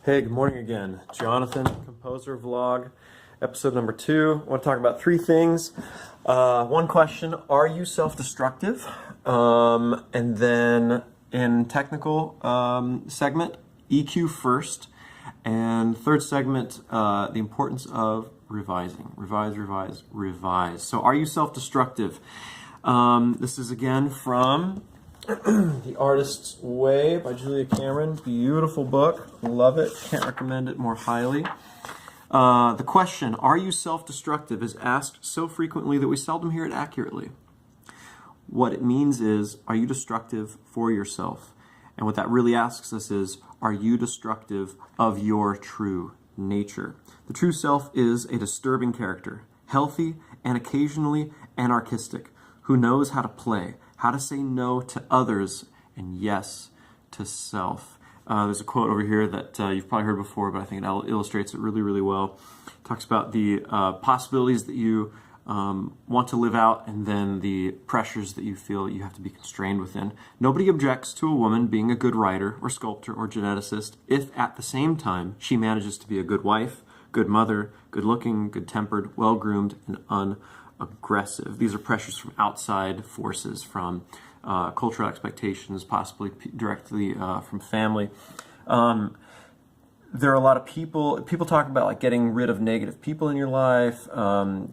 Hey, good morning again. Jonathan, composer vlog, episode number 2. I want to talk about 3 things. One question, are you self-destructive? And then in technical segment, EQ first. And third segment, the importance of revising. Revise. So are you self-destructive? This is again from The Artist's Way by Julia Cameron. Beautiful book. Love it. Can't recommend it more highly. The question, are you self-destructive, is asked so frequently that we seldom hear it accurately. What it means is, are you destructive for yourself? And what that really asks us is, are you destructive of your true nature? The true self is a disturbing character, healthy and occasionally anarchistic, who knows how to play, how to say no to others, and yes to self. There's a quote over here that you've probably heard before, but I think it illustrates it really, really well. It talks about the possibilities that you want to live out, and then the pressures that you feel that you have to be constrained within. Nobody objects to a woman being a good writer or sculptor or geneticist if at the same time she manages to be a good wife, good mother, good looking, good tempered, well groomed, and unaggressive. These are pressures from outside forces, from cultural expectations, possibly directly from family. There are a lot of people talk about like getting rid of negative people in your life,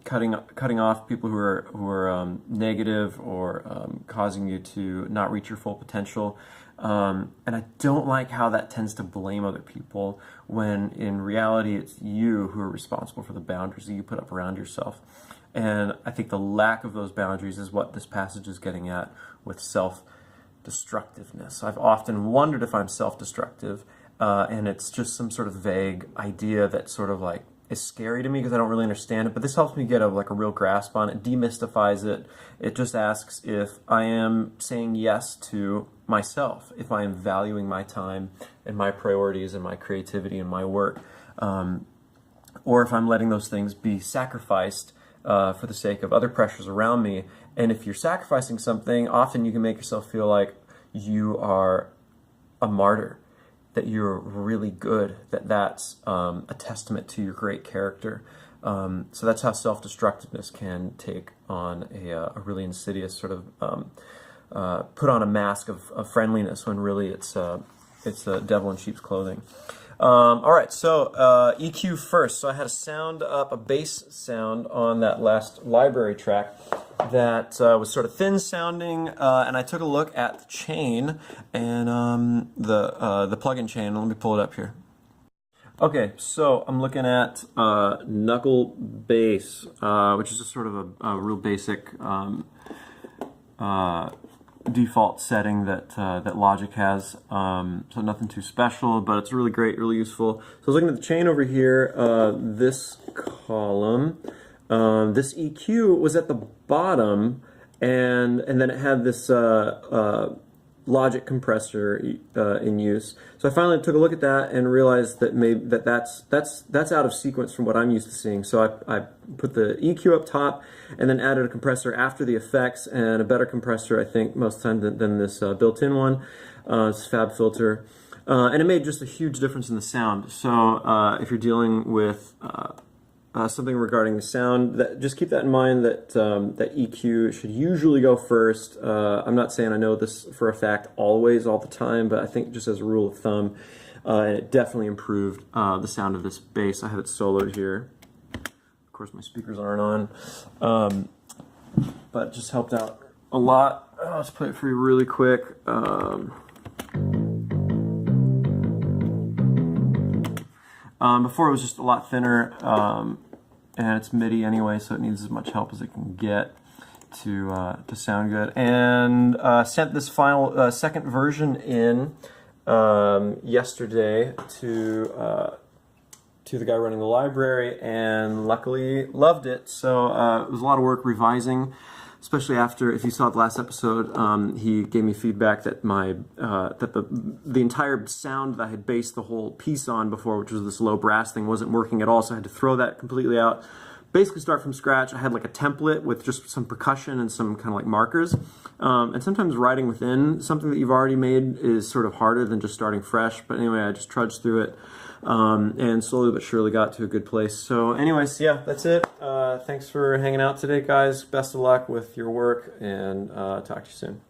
cutting off people who are negative or causing you to not reach your full potential. And I don't like how that tends to blame other people when in reality it's you who are responsible for the boundaries that you put up around yourself. And I think the lack of those boundaries is what this passage is getting at with self-destructiveness. I've often wondered if I'm self-destructive, and it's just some sort of vague idea that sort of like is scary to me because I don't really understand it, but this helps me get a real grasp on it, demystifies it. It just asks if I am saying yes to myself, if I am valuing my time and my priorities and my creativity and my work, or if I'm letting those things be sacrificed for the sake of other pressures around me. And if you're sacrificing something, often you can make yourself feel like you are a martyr, that you're really good, that's a testament to your great character. So that's how self-destructiveness can take on a really insidious sort of put on a mask of friendliness when really it's a devil in sheep's clothing. All right, so EQ first. So I had a bass sound on that last library track that was sort of thin sounding, and I took a look at the chain and the plug-in chain. Let me pull it up here. Okay, so I'm looking at knuckle bass, which is just sort of a real basic default setting that Logic has, so nothing too special, but it's really great, really useful. So I was looking at the chain over here, this column, this EQ was at the bottom, and then it had this Logic compressor in use. So I finally took a look at that and realized that maybe that's out of sequence from what I'm used to seeing. So I put the EQ up top and then added a compressor after the effects, and a better compressor, I think, most of the time than this built-in one. It's Fab Filter. And it made just a huge difference in the sound. So if you're dealing with something regarding the sound, just keep that in mind, that that EQ should usually go first. I'm not saying I know this for a fact always, all the time, but I think just as a rule of thumb, it definitely improved the sound of this bass. I have it soloed here. Of course, my speakers aren't on, but it just helped out a lot. Let's play it for you really quick. Before it was just a lot thinner, and it's MIDI anyway, so it needs as much help as it can get to sound good. And sent this final second version in yesterday to the guy running the library, and luckily loved it. So it was a lot of work revising, especially after, if you saw the last episode, he gave me feedback that the entire sound that I had based the whole piece on before, which was this low brass thing, wasn't working at all, so I had to throw that completely out, basically start from scratch. I had like a template with just some percussion and some kind of like markers. And sometimes writing within something that you've already made is sort of harder than just starting fresh. But anyway, I just trudged through it and slowly but surely got to a good place. So anyways, yeah, that's it. Thanks for hanging out today, guys. Best of luck with your work, and talk to you soon.